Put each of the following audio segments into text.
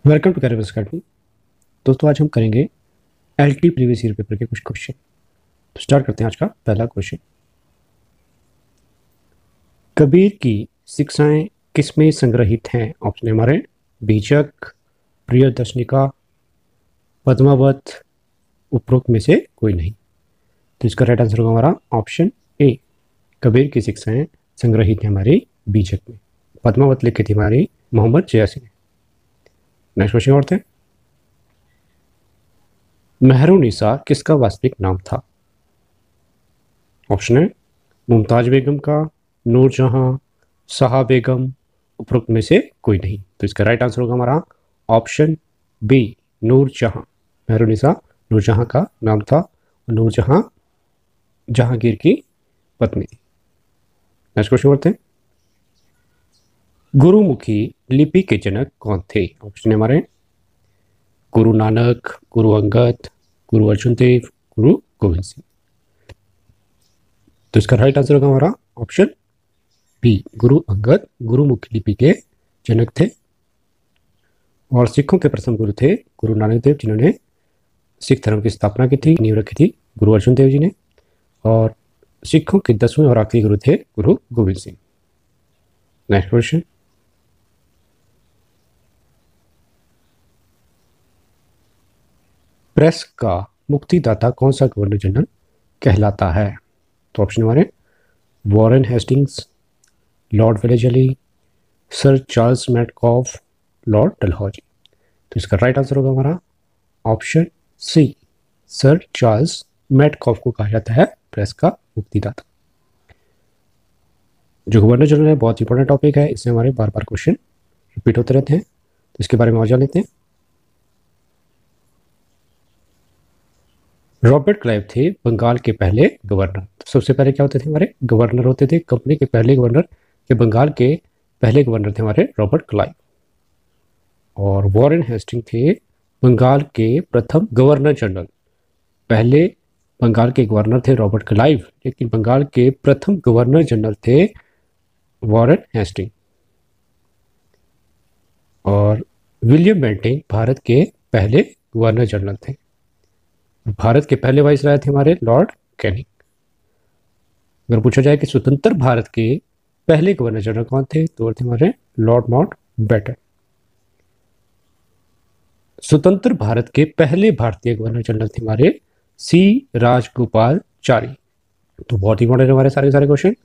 Welcome to career academy. दोस्तों आज हम करेंगे एलटी प्रीवियस ईयर पेपर के कुछ क्वेश्चन। तो स्टार्ट करते हैं आज का पहला क्वेश्चन। कबीर की शिक्षाएं किसमें संग्रहित हैं? ऑप्शन है हमारे बीजक, प्रियदर्शनिका, पद्मावत, उपरोक्त में से कोई नहीं। तो इसका राइट आंसर होगा हमारा ऑप्शन ए। कबीर की शिक्षाएं संग्रहित हैं हमारी बीजक में। पद्मावत लिखी थी हमारी मोहम्मद जयासी ने। नेक्स्ट क्वेश्चन करते हैं। मेहरुनिसा किसका वास्तविक नाम था? ऑप्शन है मुमताज बेगम का, नूरजहां, शाह बेगम, उपरोक्त में से कोई नहीं। तो इसका राइट आंसर होगा हमारा ऑप्शन बी, नूरजहां। मेहरुनिसा नूरजहां का नाम था। नूरजहां जहांगीर की पत्नी थी। नेक्स्ट क्वेश्चन करते हैं। गुरुमुखी लिपि के जनक कौन थे? ऑप्शन है हमारे गुरु नानक, गुरु अंगद, गुरु अर्जुन देव, गुरु गोविंद सिंह। तो इसका राइट आंसर होगा हमारा ऑप्शन बी, गुरु अंगद गुरुमुखी लिपि के जनक थे। और सिखों के प्रथम गुरु थे गुरु नानक देव, जिन्होंने सिख धर्म की स्थापना की थी, नींव रखी थी गुरु अर्जुन देव जी ने। और सिखों के 10वें और आखिरी गुरु थे गुरु Govind Singh. Next question. Press का मुक्तिदाता कौन सा गवर्नर जनरल कहलाता है? तो ऑप्शन हमारे Warren Hastings, Lord Wellesley, Sir Charles Metcalfe, Lord Dalhousie. तो इसका राइट आंसर होगा हमारा option C, Sir Charles Metcalfe को कहा जाता है प्रेस का मुक्तिदाता। जो गवर्नर जनरल है बहुत इंपॉर्टेंट टॉपिक है, इससे हमारे बार बार क्वेश्चन रिपीट होते रहते हैं, तो इसके बारे में और जान लेते हैं। रॉबर्ट क्लाइव थे बंगाल के पहले गवर्नर। तो सबसे पहले क्या होते थे हमारे गवर्नर होते थे, कंपनी के पहले गवर्नर के बंगाल के पहले गवर्नर थे हमारे रॉबर्ट क्लाइव। और वॉरेन हेस्टिंग थे बंगाल के प्रथम गवर्नर जनरल। पहले बंगाल के गवर्नर थे रॉबर्ट क्लाइव, लेकिन बंगाल के प्रथम गवर्नर जनरल थे वॉरेन हेस्टिंग। और विलियम बेंटिंग भारत के पहले गवर्नर जनरल थे। भारत के पहले वाइसराय थे हमारे लॉर्ड कैनिंग। अगर पूछा जाए कि स्वतंत्र भारत के पहले गवर्नर जनरल कौन थे, तो थे हमारे लॉर्ड माउंटबेटन। स्वतंत्र भारत के पहले भारतीय गवर्नर जनरल थे हमारे सी राजगोपालचारी। तो बहुत ही इंपॉर्टेंट हमारे सारे सारे क्वेश्चन।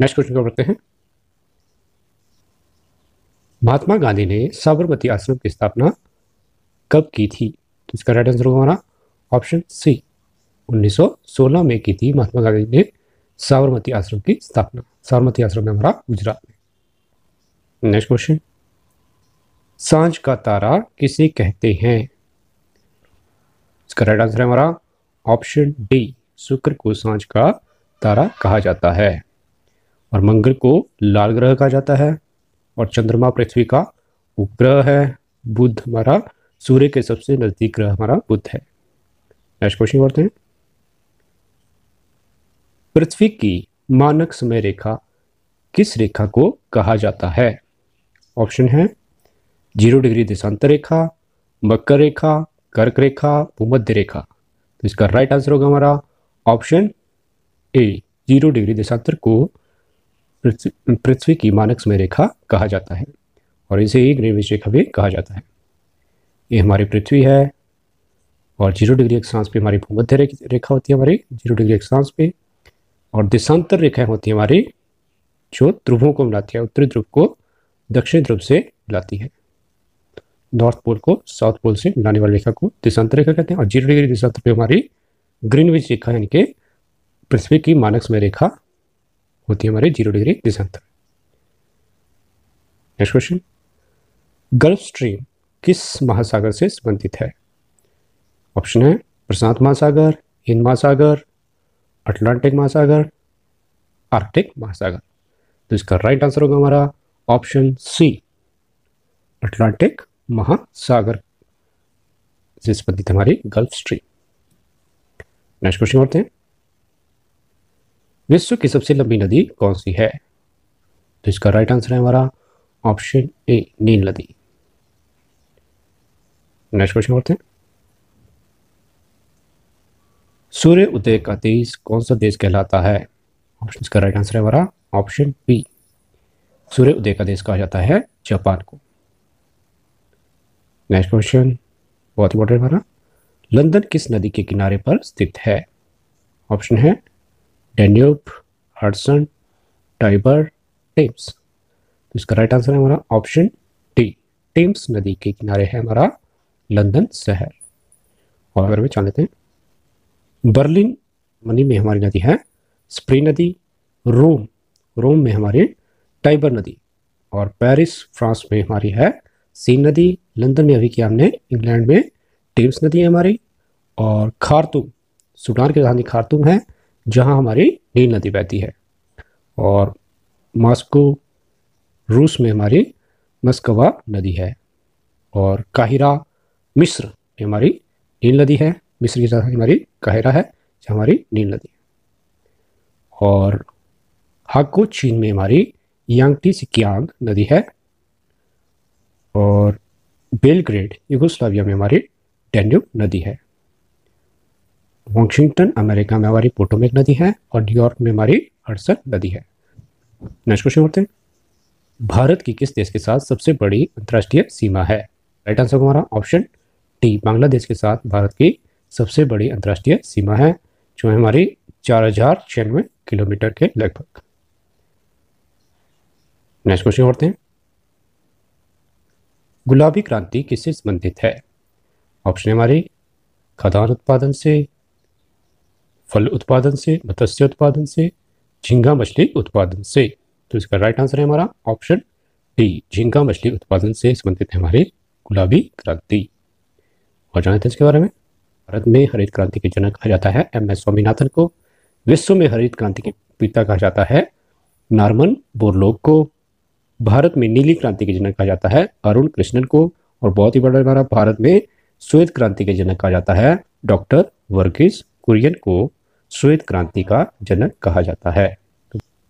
नेक्स्ट क्वेश्चन को पढ़ते हैं। महात्मा गांधी ने साबरमती आश्रम की स्थापना कब की थी? तो इसका राइट आंसर होगा हमारा ऑप्शन सी, 1916 में की थी महात्मा गांधी ने साबरमती आश्रम की स्थापना। साबरमती आश्रम में हमारा गुजरात में। Next question. सांझ का तारा किसे कहते हैं? इसका राइट आंसर है हमारा ऑप्शन डी, शुक्र को सांझ का तारा कहा जाता है। और मंगल को लाल ग्रह कहा जाता है। और चंद्रमा पृथ्वी का उपग्रह है। बुध हमारा सूर्य के सबसे नजदीक ग्रह हमारा बुध है। नेक्स्ट क्वेश्चन करते हैं। पृथ्वी की मानक समय रेखा किस रेखा को कहा जाता है? ऑप्शन है 0 डिग्री देशांतर रेखा, मकर रेखा, कर्क रेखा, भूमध्य रेखा। तो इसका राइट आंसर होगा हमारा ऑप्शन ए, 0 डिग्री देशांतर को पृथ्वी की मानक समय रेखा कहा जाता है। और इसे ही ग्रीनविच रेखा भी कहा जाता है। ये हमारी पृथ्वी है। और 0 डिग्री अक्षांश पे हमारी भूमध्य रेखा होती है हमारी 0 डिग्री अक्षांश पे। और देशांतर रेखाएं होती है हमारी जो ध्रुवों को मिलाती है, उत्तरी ध्रुव को दक्षिण ध्रुव से मिलाती है। नॉर्थ पोल को साउथ पोल से मिलाने वाली रेखा को देशांतर रेखा कहते हैं। और 0 डिग्री देशांतर पे हमारी ग्रीनविच रेखा यानी कि पृथ्वी की मानक समय रेखा होती है हमारे 0 डिग्री देशांतर। Next question. गल्फ स्ट्रीम किस महासागर से संबंधित है? ऑप्शन है प्रशांत महासागर, हिंद महासागर, अटलांटिक महासागर, आर्कटिक महासागर। तो इसका राइट आंसर होगा हमारा ऑप्शन सी, अटलांटिक महासागर से संबंधित हमारी गल्फ स्ट्रीम। नेक्स्ट क्वेश्चन करते हैं। विश्व की सबसे लंबी नदी कौन सी है? तो इसका राइट आंसर है हमारा ऑप्शन ए, नील नदी। नेक्स्ट क्वेश्चन करते हैं। सूर्य उदय का देश कौन सा देश कहलाता है? ऑप्शन का राइट आंसर है हमारा ऑप्शन बी, सूर्य उदय का देश कहा जाता है जापान को। नेक्स्ट क्वेश्चन बहुत इंपॉर्टेंट हमारा, लंदन किस नदी के किनारे पर स्थित है? ऑप्शन है डैन्यूब, हडसन, टाइबर, टेम्स। तो इसका राइट आंसर है हमारा ऑप्शन डी, टेम्स नदी के किनारे है हमारा लंदन शहर। और अगर वे जान लेते हैं, बर्लिन मनी में हमारी नदी है स्प्री नदी, रोम में हमारी टाइबर नदी, और पेरिस फ्रांस में हमारी है सीन नदी। लंदन में अभी क्या हमने इंग्लैंड में टेम्स नदी है हमारी, और खार्तूम सूडान की राजधानी खार्तूम है जहां हमारी नील नदी बहती है, और मॉस्को रूस में हमारी मस्कवा नदी है, और काहिरा मिस्र में हमारी नील नदी है, मिस्र की राजधानी हमारी काहिरा है जहाँ हमारी नील नदी है, और हाको चीन में हमारी यांगटी सिकियांग नदी है, और बेलग्रेड यूगोस्लाविया में हमारी डैन्यूब नदी है, वॉशिंगटन अमेरिका में हमारी पोटोमेक नदी है, और न्यूयॉर्क में हमारी हडसन नदी है। नेक्स्ट क्वेश्चन करते हैं, भारत की किस देश के साथ सबसे बड़ी अंतर्राष्ट्रीय सीमा है? राइट आंसर हमारा ऑप्शन डी, बांग्लादेश के साथ भारत की सबसे बड़ी अंतर्राष्ट्रीय सीमा है जो है हमारी 4096 किलोमीटर के लगभग। नेक्स्ट क्वेश्चन करते हैं, गुलाबी क्रांति किससे संबंधित है? ऑप्शन हमारे खाद्यान्न उत्पादन से, फल उत्पादन से, मत्स्य उत्पादन से, झींगा मछली उत्पादन से। तो इसका राइट आंसर है हमारा ऑप्शन डी, झींगा मछली उत्पादन से संबंधित है हमारी गुलाबी क्रांति। और जानते हैं इसके बारे में, भारत में हरित क्रांति के जनक कहा जाता है एम एस स्वामीनाथन को, विश्व में हरित क्रांति के पिता कहा जाता है नॉर्मन बोरलॉग को, भारत में नीली क्रांति के जनक कहा जाता है अरुण कृष्णन को, और बहुत ही बड़ा हमारा भारत में श्वेत क्रांति के जनक कहा जाता है डॉक्टर वर्गीस कुरियन को श्वेत क्रांति का जनक कहा जाता है।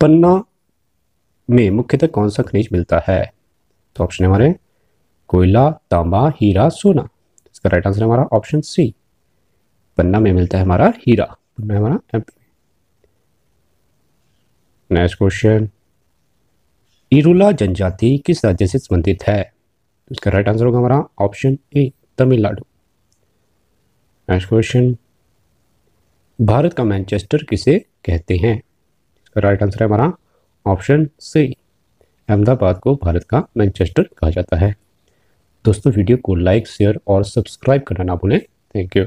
पन्ना में मुख्यतः कौन सा खनिज मिलता है? तो ऑप्शन हमारे कोयला, तांबा, हीरा, सोना। इसका राइट आंसर हमारा ऑप्शन सी, पन्ना में मिलता है हमारा हीरा, पन्ना हमारा एमपी में। नेक्स्ट क्वेश्चन, इरुला जनजाति किस राज्य से संबंधित है? इसका राइट आंसर होगा हमारा option A, Tamil Nadu. Next question, Bharat का मैनचेस्टर किसे कहते हैं? इसका राइट आंसर है हमारा ऑप्शन सी, अहमदाबाद को भारत का मैनचेस्टर कहा जाता है। दोस्तों वीडियो को लाइक, शेयर और सब्सक्राइब करना ना भूलें। Thank you.